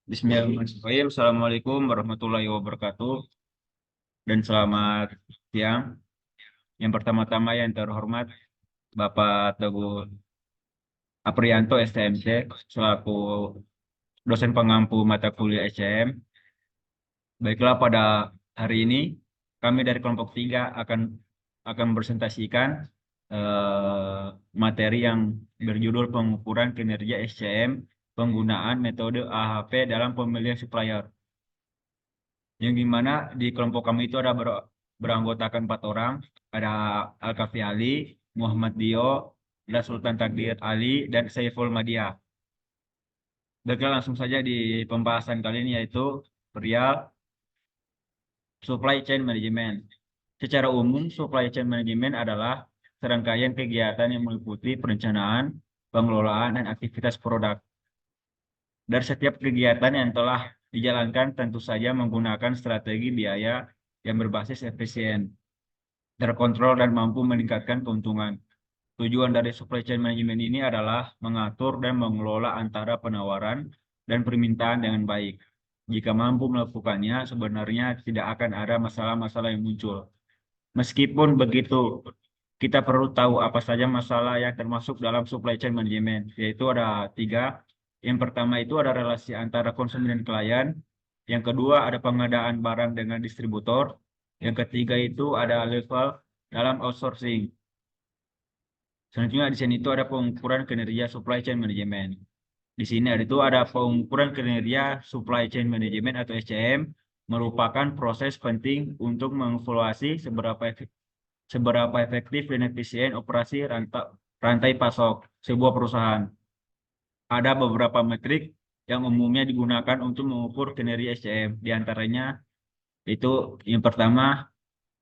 Bismillahirrahmanirrahim. Assalamualaikum warahmatullahi wabarakatuh dan selamat siang. Yang pertama-tama yang terhormat Bapak Teguh Aprianto STMC selaku dosen pengampu mata kuliah SCM. Baiklah, pada hari ini kami dari kelompok 3 akan presentasikan materi yang berjudul pengukuran kinerja SCM penggunaan metode AHP dalam pemilihan supplier. Yang dimana di kelompok kami itu ada beranggotakan 4 orang, ada Al-Kafi Ali, Muhammad Dio, ada Sultan Takdir Ali, dan Saiful Madia. Baiklah, langsung saja di pembahasan kali ini, yaitu perihal supply chain management. Secara umum, supply chain management adalah serangkaian kegiatan yang meliputi perencanaan, pengelolaan, dan aktivitas produk. Dari setiap kegiatan yang telah dijalankan tentu saja menggunakan strategi biaya yang berbasis efisien, terkontrol, dan mampu meningkatkan keuntungan. Tujuan dari supply chain management ini adalah mengatur dan mengelola antara penawaran dan permintaan dengan baik. Jika mampu melakukannya, sebenarnya tidak akan ada masalah-masalah yang muncul. Meskipun begitu, kita perlu tahu apa saja masalah yang termasuk dalam supply chain management, yaitu ada 3. Yang pertama itu ada relasi antara konsumen dan klien. Yang kedua ada pengadaan barang dengan distributor. Yang ketiga itu ada level dalam outsourcing. Selanjutnya di sini itu ada pengukuran kinerja supply chain management. Di sini ada pengukuran kinerja supply chain management atau SCM merupakan proses penting untuk mengevaluasi seberapa efektif dan efisien operasi rantai pasok sebuah perusahaan. Ada beberapa metrik yang umumnya digunakan untuk mengukur kinerja SCM. Di antaranya itu yang pertama,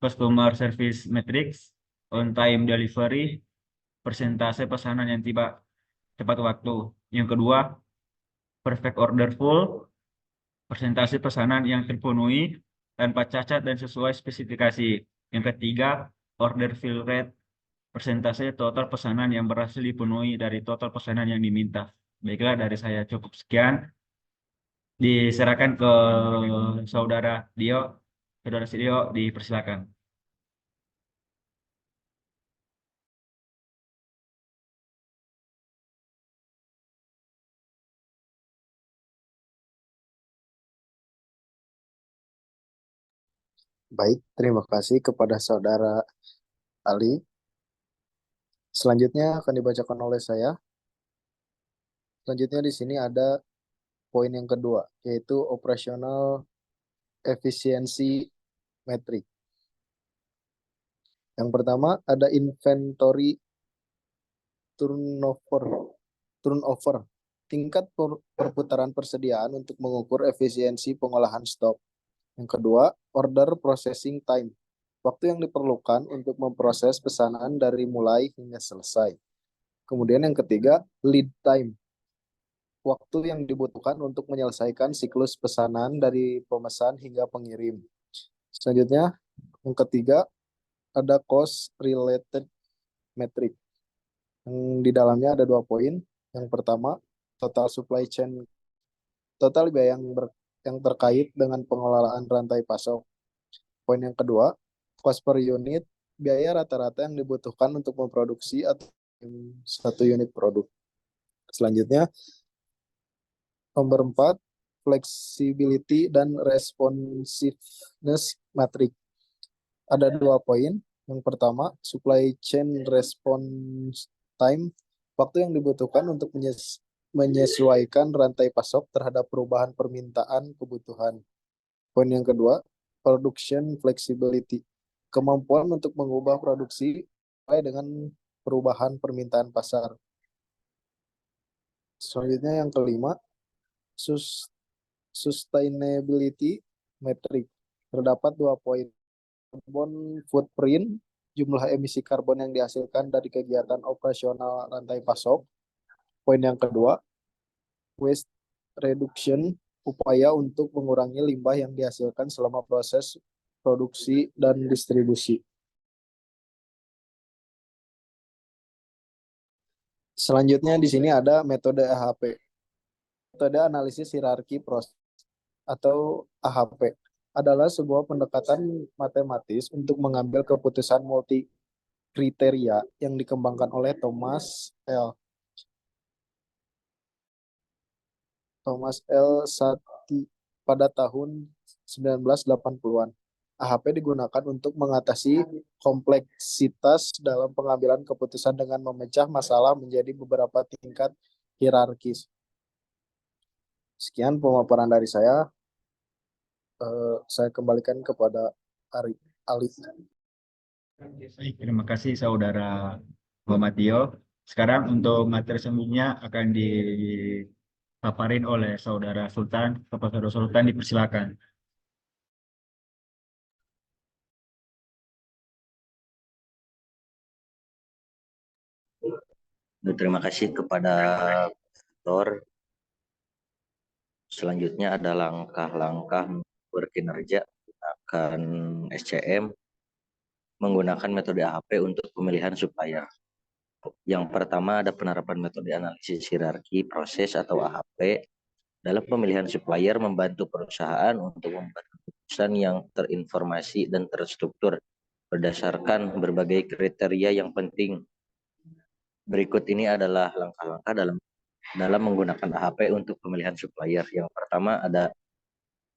customer service metrics, on time delivery, persentase pesanan yang tiba tepat waktu. Yang kedua, perfect order full, persentase pesanan yang terpenuhi tanpa cacat dan sesuai spesifikasi. Yang ketiga, order fill rate, persentase total pesanan yang berhasil dipenuhi dari total pesanan yang diminta. Baiklah, dari saya cukup sekian. Diserahkan ke saudara Dio. Saudara Dio, dipersilakan. Baik, terima kasih kepada Saudara Ali. Selanjutnya akan dibacakan oleh saya. Selanjutnya di sini ada poin yang kedua, yaitu operational efisiensi metrik. Yang pertama ada inventory turnover. Turnover, tingkat perputaran persediaan untuk mengukur efisiensi pengolahan stok. Yang kedua, order processing time, waktu yang diperlukan untuk memproses pesanan dari mulai hingga selesai. Kemudian yang ketiga, lead time, waktu yang dibutuhkan untuk menyelesaikan siklus pesanan dari pemesan hingga pengirim. Selanjutnya, yang ketiga, ada cost related metric. Yang di dalamnya ada 2 poin. Yang pertama, total supply chain, total biaya yang terkait dengan pengelolaan rantai pasok. Poin yang kedua, cost per unit, biaya rata-rata yang dibutuhkan untuk memproduksi atau satu unit produk. Selanjutnya, nomor 4, flexibility dan responsiveness matrix. Ada 2 poin. Yang pertama, supply chain response time, waktu yang dibutuhkan untuk menyesuaikan rantai pasok terhadap perubahan permintaan kebutuhan. Poin yang kedua, production flexibility, kemampuan untuk mengubah produksi sesuai dengan perubahan permintaan pasar. Selanjutnya yang kelima, sustainability metric. Terdapat 2 poin. Carbon footprint, jumlah emisi karbon yang dihasilkan dari kegiatan operasional rantai pasok. Poin yang kedua, waste reduction, upaya untuk mengurangi limbah yang dihasilkan selama proses produksi dan distribusi. Selanjutnya di sini ada metode AHP. Metode analisis hierarki proses atau AHP adalah sebuah pendekatan matematis untuk mengambil keputusan multi kriteria yang dikembangkan oleh Thomas L. Satie pada tahun 1980-an. AHP digunakan untuk mengatasi kompleksitas dalam pengambilan keputusan dengan memecah masalah menjadi beberapa tingkat hierarkis. Sekian pemaparan dari saya. Saya kembalikan kepada Ali. Baik, terima kasih saudara Muhammad Tio. Sekarang untuk materi selanjutnya akan dipaparin oleh saudara Sultan. Kepada saudara Sultan dipersilakan. Terima kasih kepada Dr. Selanjutnya ada langkah-langkah berkinerja menggunakan SCM menggunakan metode AHP untuk pemilihan supplier. Yang pertama ada penerapan metode analisis hierarki proses atau AHP dalam pemilihan supplier, membantu perusahaan untuk membuat keputusan yang terinformasi dan terstruktur berdasarkan berbagai kriteria yang penting. Berikut ini adalah langkah-langkah dalam menggunakan AHP untuk pemilihan supplier. Yang pertama ada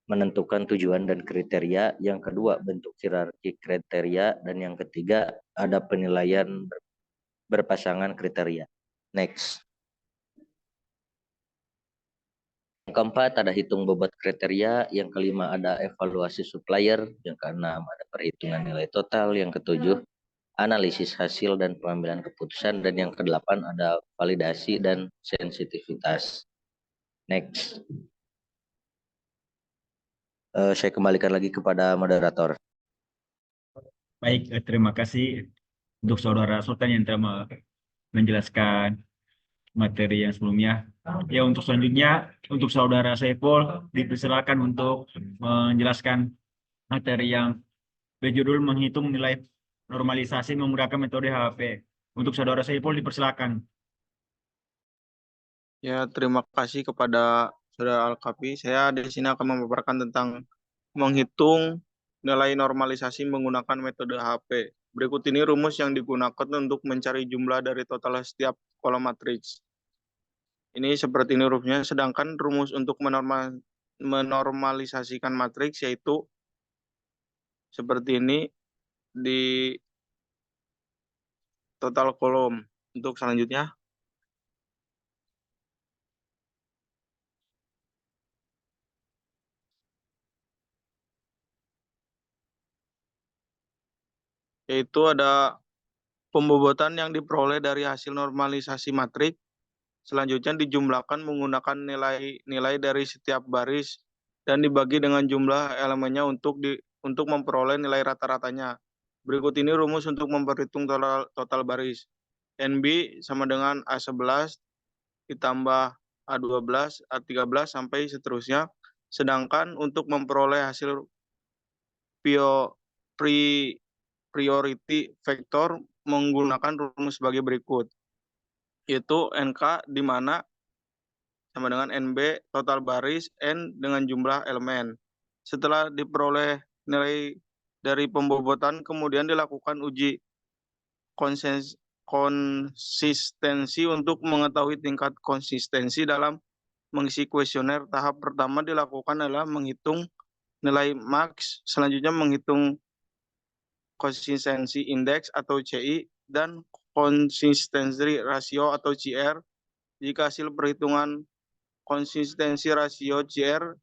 menentukan tujuan dan kriteria, yang kedua bentuk hierarki kriteria, dan yang ketiga ada penilaian berpasangan kriteria. Next. Yang keempat ada hitung bobot kriteria, yang kelima ada evaluasi supplier, yang keenam ada perhitungan nilai total, yang ketujuh analisis hasil dan pengambilan keputusan, dan yang kedelapan ada validasi dan sensitivitas. Next. Saya kembalikan lagi kepada moderator. Baik, terima kasih untuk saudara Sultan yang telah menjelaskan materi yang sebelumnya. Ya, untuk selanjutnya, untuk saudara Saiful, dipersilakan untuk menjelaskan materi yang berjudul menghitung nilai normalisasi menggunakan metode HAP. Untuk saudara Saiful, dipersilakan. Ya, terima kasih kepada Saudara Alkafi. Saya di sini akan memaparkan tentang menghitung nilai normalisasi menggunakan metode HP. Berikut ini rumus yang digunakan untuk mencari jumlah dari total setiap kolom matriks. Ini seperti ini rumusnya, sedangkan rumus untuk menormalisasikan matriks yaitu seperti ini di total kolom. Untuk selanjutnya, yaitu ada pembobotan yang diperoleh dari hasil normalisasi matriks. Selanjutnya dijumlahkan menggunakan nilai-nilai dari setiap baris dan dibagi dengan jumlah elemennya untuk memperoleh nilai rata-ratanya. Berikut ini rumus untuk memperhitung total baris. NB sama dengan A11 ditambah A12, A13 sampai seterusnya. Sedangkan untuk memperoleh hasil priority vector menggunakan rumus sebagai berikut, yaitu NK di mana sama dengan NB total baris, N dengan jumlah elemen. Setelah diperoleh nilai dari pembobotan, kemudian dilakukan uji konsistensi untuk mengetahui tingkat konsistensi dalam mengisi kuesioner. Tahap pertama dilakukan adalah menghitung nilai max, selanjutnya menghitung konsistensi indeks atau CI, dan konsistensi rasio atau CR. Jika hasil perhitungan konsistensi rasio CR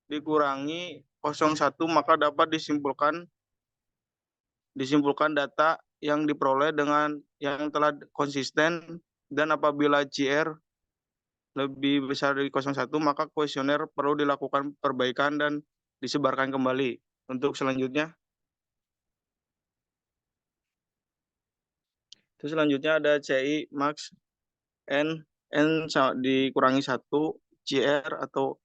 dikurangi 0,1, maka dapat disimpulkan data yang diperoleh dengan yang telah konsisten, dan apabila CR lebih besar dari 0,1, maka kuesioner perlu dilakukan perbaikan dan disebarkan kembali. Untuk selanjutnya, ada CI max N dikurangi 1, CR atau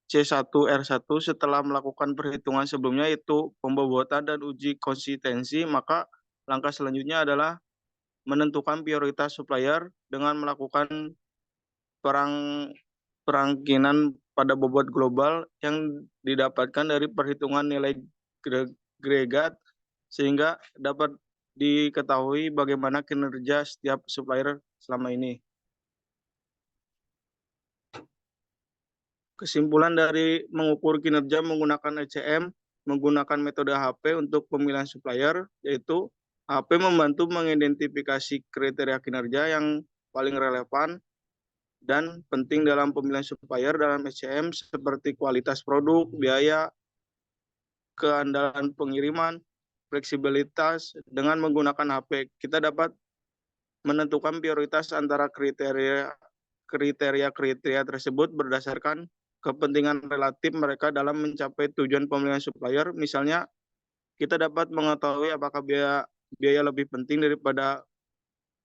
C1R1 setelah melakukan perhitungan sebelumnya, yaitu pembobotan dan uji konsistensi. Maka langkah selanjutnya adalah menentukan prioritas supplier dengan melakukan perangkinan pada bobot global yang didapatkan dari perhitungan nilai agregat sehingga dapat diketahui bagaimana kinerja setiap supplier selama ini. Kesimpulan dari mengukur kinerja menggunakan ECM menggunakan metode HP untuk pemilihan supplier, yaitu HP membantu mengidentifikasi kriteria kinerja yang paling relevan dan penting dalam pemilihan supplier dalam ECM seperti kualitas produk, biaya, keandalan pengiriman, fleksibilitas. Dengan menggunakan HP, kita dapat menentukan prioritas antara kriteria tersebut berdasarkan kepentingan relatif mereka dalam mencapai tujuan pemilihan supplier. Misalnya, kita dapat mengetahui apakah biaya lebih penting daripada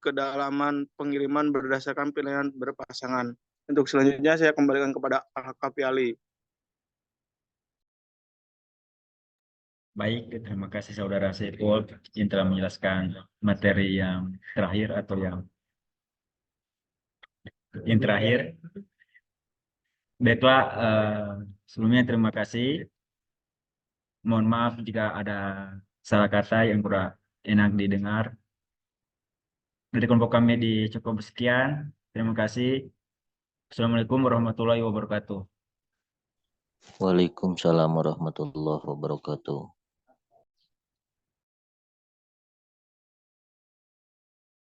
kedalaman pengiriman berdasarkan pilihan berpasangan. Untuk selanjutnya saya kembalikan kepada Kak Ali. Baik, terima kasih Saudara Saiful yang telah menjelaskan materi yang terakhir atau yang terakhir. Baiklah, sebelumnya terima kasih. Mohon maaf jika ada salah kata yang kurang enak didengar. Dari kelompok kami cukup sekian. Terima kasih. Assalamualaikum warahmatullahi wabarakatuh. Waalaikumsalam warahmatullahi wabarakatuh.